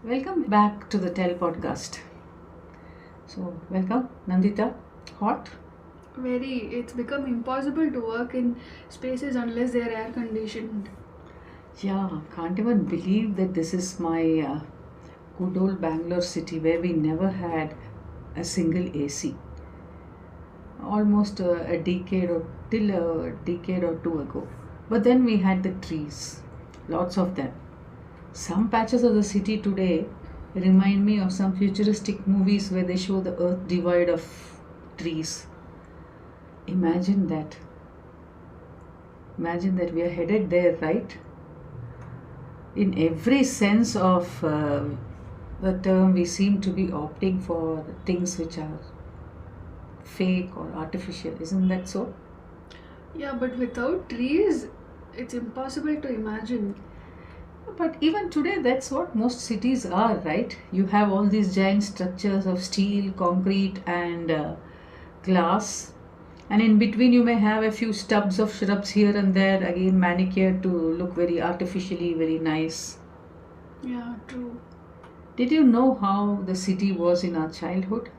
Welcome back to the Tell podcast. So, welcome, Nandita. Hot? Very, it's become impossible to work in spaces unless they're air conditioned. Yeah, can't even believe that this is my good old Bangalore city where we never had a single AC. Almost a decade or till a decade or two ago. But then we had the trees, lots of them. Some patches of the city today remind me of some futuristic movies where they show the earth divide of trees. Imagine that. Imagine that we are headed there, right? In every sense of the term, we seem to be opting for things which are fake or artificial. Isn't that so? Yeah, but without trees, it's impossible to imagine. But even today, that's what most cities are, right? You have all these giant structures of steel, concrete, and glass, and in between, you may have a few stubs of shrubs here and there, again manicured to look very artificially very nice. Yeah, true. Did you know how the city was in our childhood?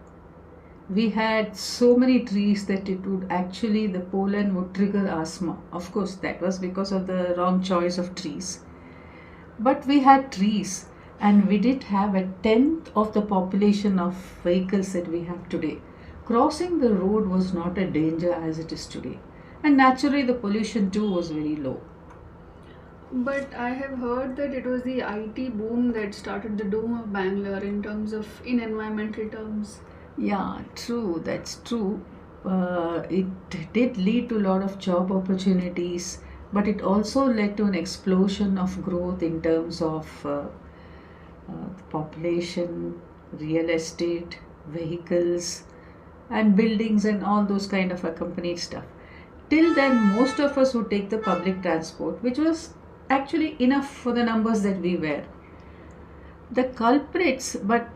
We had so many trees that it would actually, the pollen would trigger asthma. Of course, that was because of the wrong choice of trees. But we had trees, and we did have a tenth of the population of vehicles that we have today. Crossing the road was not a danger as it is today. And naturally, the pollution too was very low. But I have heard that it was the IT boom that started the doom of Bangalore in environmental terms. Yeah, true, that's true. It did lead to a lot of job opportunities, but it also led to an explosion of growth in terms of population, real estate, vehicles, and buildings, and all those kind of accompanied stuff. Till then, most of us would take the public transport, which was actually enough for the numbers that we were. The culprits, but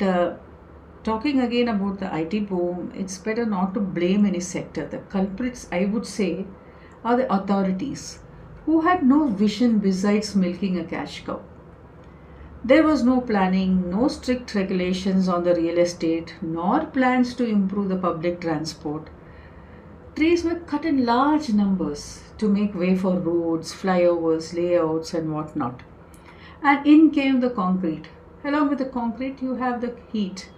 talking again about the IT boom, it's better not to blame any sector. The culprits, I would say, are the authorities who had no vision besides milking a cash cow. There was no planning, no strict regulations on the real estate, nor plans to improve the public transport. Trees were cut in large numbers to make way for roads, flyovers, layouts, and whatnot. And in came the concrete. Along with the concrete, you have the heat.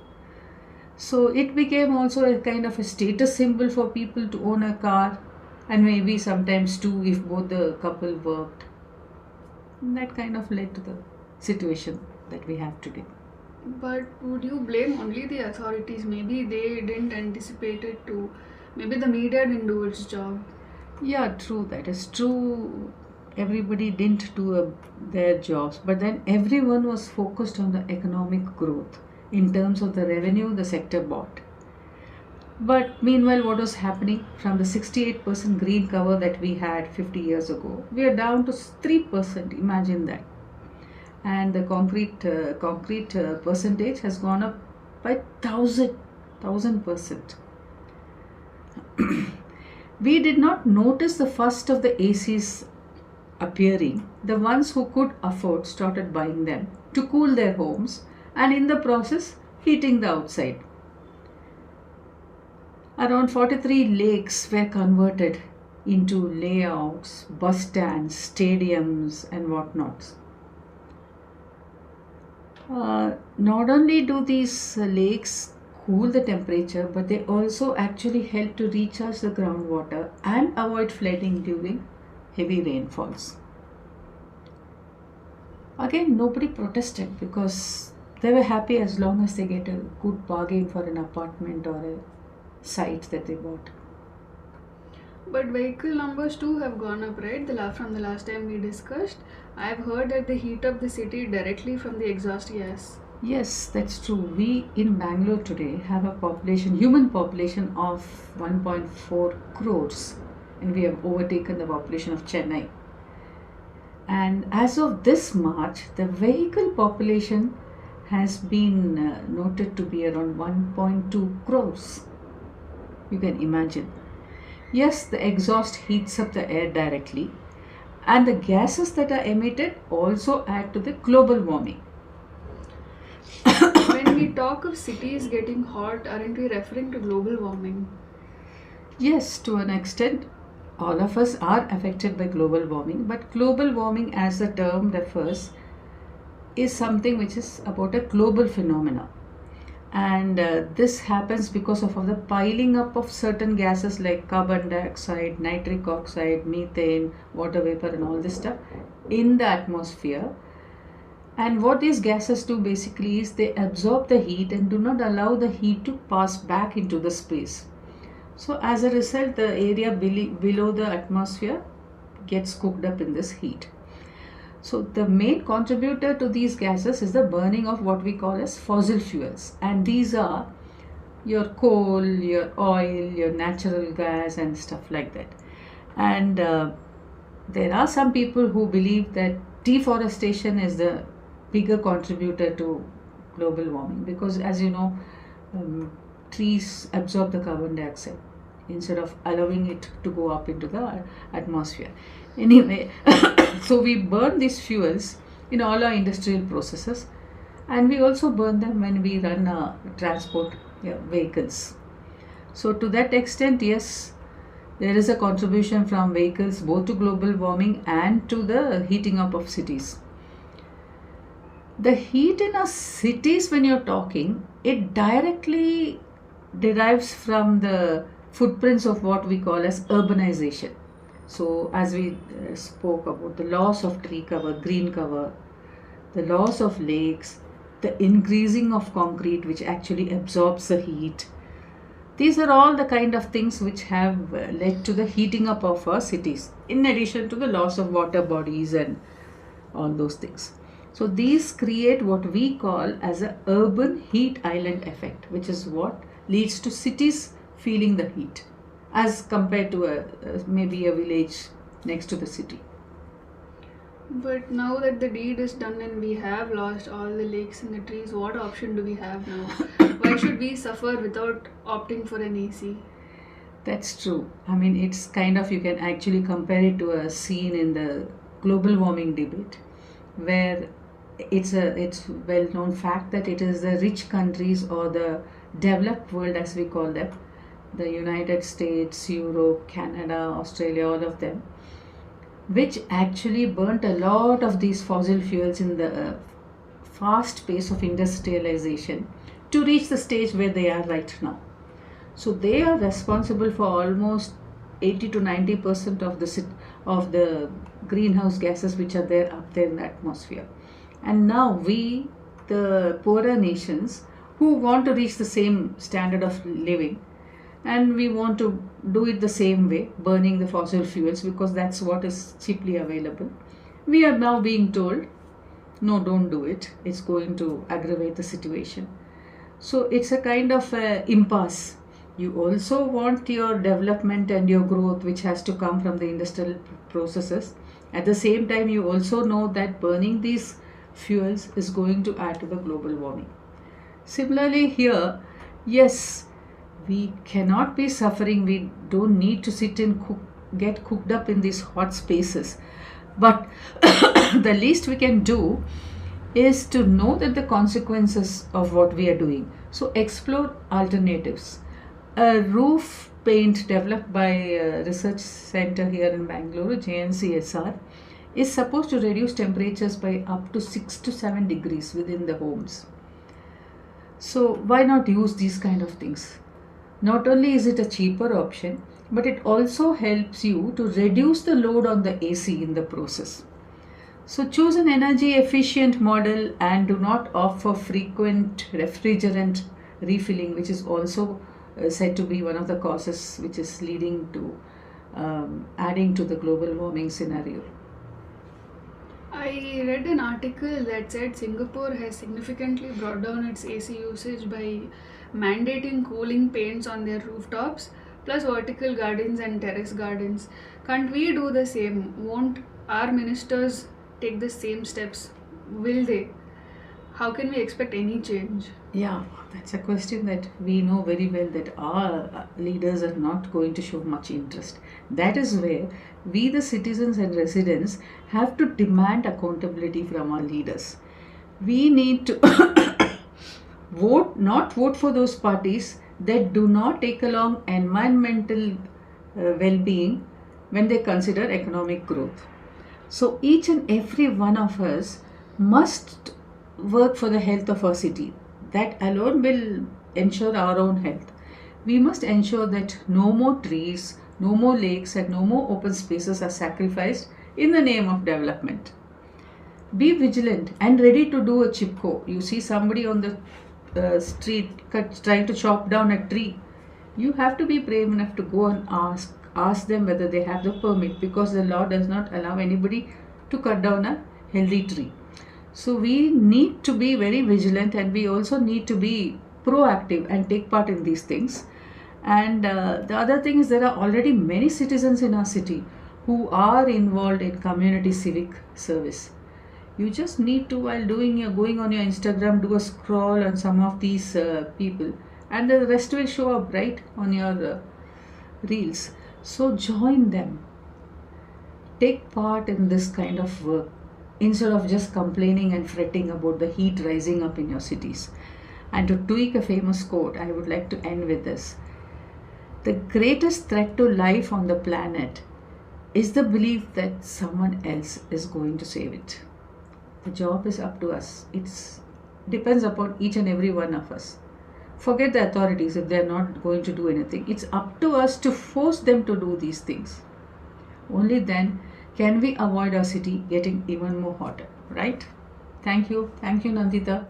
So it became also a kind of a status symbol for people to own a car, and maybe sometimes two if both the couple worked. And that kind of led to the situation that we have today. But would you blame only the authorities? Maybe they didn't anticipate it too. Maybe the media didn't do its job. Yeah, true, that is true. Everybody didn't do their jobs, but then everyone was focused on the economic growth in terms of the revenue the sector bought. But meanwhile, what was happening from the 68% green cover that we had 50 years ago, we are down to 3%. Imagine that. And the concrete percentage has gone up by thousand percent. We did not notice the first of the ACs appearing. The ones who could afford started buying them to cool their homes, and in the process heating the outside. Around 43 lakes were converted into layouts, bus stands, stadiums, and whatnots. Not only do these lakes cool the temperature, but they also actually help to recharge the groundwater and avoid flooding during heavy rainfalls. Again, nobody protested because they were happy as long as they get a good bargain for an apartment or a site that they bought. But vehicle numbers too have gone up, right? From the last time we discussed, I've heard that they heat up the city directly from the exhaust gas. Yes, that's true. We in Bangalore today have a human population of 1.4 crores, and we have overtaken the population of Chennai. And as of this March, the vehicle population has been noted to be around 1.2 crores. You can imagine. Yes, the exhaust heats up the air directly, and the gases that are emitted also add to the global warming. when we talk of cities getting hot, aren't we referring to global warming? Yes, to an extent, all of us are affected by global warming, but global warming, as the term refers, is something which is about a global phenomena. And this happens because of the piling up of certain gases like carbon dioxide, nitric oxide, methane, water vapor, and all this stuff in the atmosphere. And what these gases do basically is they absorb the heat and do not allow the heat to pass back into the space. So, as a result, the area below the atmosphere gets cooked up in this heat. So, the main contributor to these gases is the burning of what we call as fossil fuels, and these are your coal, your oil, your natural gas, and stuff like that. And there are some people who believe that deforestation is the bigger contributor to global warming because, as you know, um, trees absorb the carbon dioxide instead of allowing it to go up into the atmosphere. Anyway, so we burn these fuels in all our industrial processes, and we also burn them when we run transport vehicles. So, to that extent, yes, there is a contribution from vehicles both to global warming and to the heating up of cities. The heat in our cities, when you're talking, it directly derives from the footprints of what we call as urbanization. So, as we spoke about the loss of tree cover, green cover, the loss of lakes, the increasing of concrete, which actually absorbs the heat. These are all the kind of things which have led to the heating up of our cities, in addition to the loss of water bodies and all those things. So these create what we call as a urban heat island effect, which is what leads to cities feeling the heat as compared to maybe a village next to the city. But now that the deed is done and we have lost all the lakes and the trees, what option do we have now? Why should we suffer without opting for an AC? That's true. I mean, it's kind of, you can actually compare it to a scene in the global warming debate where it's well known fact that it is the rich countries or the developed world, as we call them, the United States, Europe, Canada, Australia, all of them, which actually burnt a lot of these fossil fuels in the fast pace of industrialization to reach the stage where they are right now. So they are responsible for almost 80 to 90% of the greenhouse gases which are there up there in the atmosphere. And now we, the poorer nations, who want to reach the same standard of living, and we want to do it the same way, burning the fossil fuels because that's what is cheaply available. We are now being told, no, don't do it. It's going to aggravate the situation. So it's a kind of impasse. You also want your development and your growth, which has to come from the industrial processes. At the same time, you also know that burning these fuels is going to add to the global warming. Similarly, here, yes, we cannot be suffering. We don't need to sit and get cooked up in these hot spaces. But the least we can do is to know that the consequences of what we are doing. So explore alternatives. A roof paint developed by a research center here in Bangalore, JNCSR, is supposed to reduce temperatures by up to 6 to 7 degrees within the homes. So why not use these kind of things? Not only is it a cheaper option, but it also helps you to reduce the load on the AC in the process. So choose an energy efficient model and do not opt for frequent refrigerant refilling, which is also said to be one of the causes which is leading to adding to the global warming scenario. I read an article that said Singapore has significantly brought down its AC usage by mandating cooling paints on their rooftops, plus vertical gardens and terrace gardens. Can't we do the same? Won't our ministers take the same steps? Will they? How can we expect any change? Yeah, that's a question that we know very well that our leaders are not going to show much interest. That is where we, the citizens and residents, have to demand accountability from our leaders. We need to Not vote for those parties that do not take along environmental well-being when they consider economic growth. So each and every one of us must work for the health of our city. That alone will ensure our own health. We must ensure that no more trees, no more lakes, and no more open spaces are sacrificed in the name of development. Be vigilant and ready to do a chipko. You see somebody on the street trying to chop down a tree. You have to be brave enough to go and ask them whether they have the permit, because the law does not allow anybody to cut down a healthy tree. So we need to be very vigilant, and we also need to be proactive and take part in these things. And the other thing is, there are already many citizens in our city who are involved in community civic service. You just need to, while doing your going on your Instagram, do a scroll on some of these people, and the rest will show up right on your reels. So join them, take part in this kind of work instead of just complaining and fretting about the heat rising up in your cities. And to tweak a famous quote, I would like to end with this: the greatest threat to life on the planet is the belief that someone else is going to save it. The job is up to us. It depends upon each and every one of us. Forget the authorities if they're not going to do anything. It's up to us to force them to do these things. Only then can we avoid our city getting even more hotter, right? Thank you. Thank you, Nandita.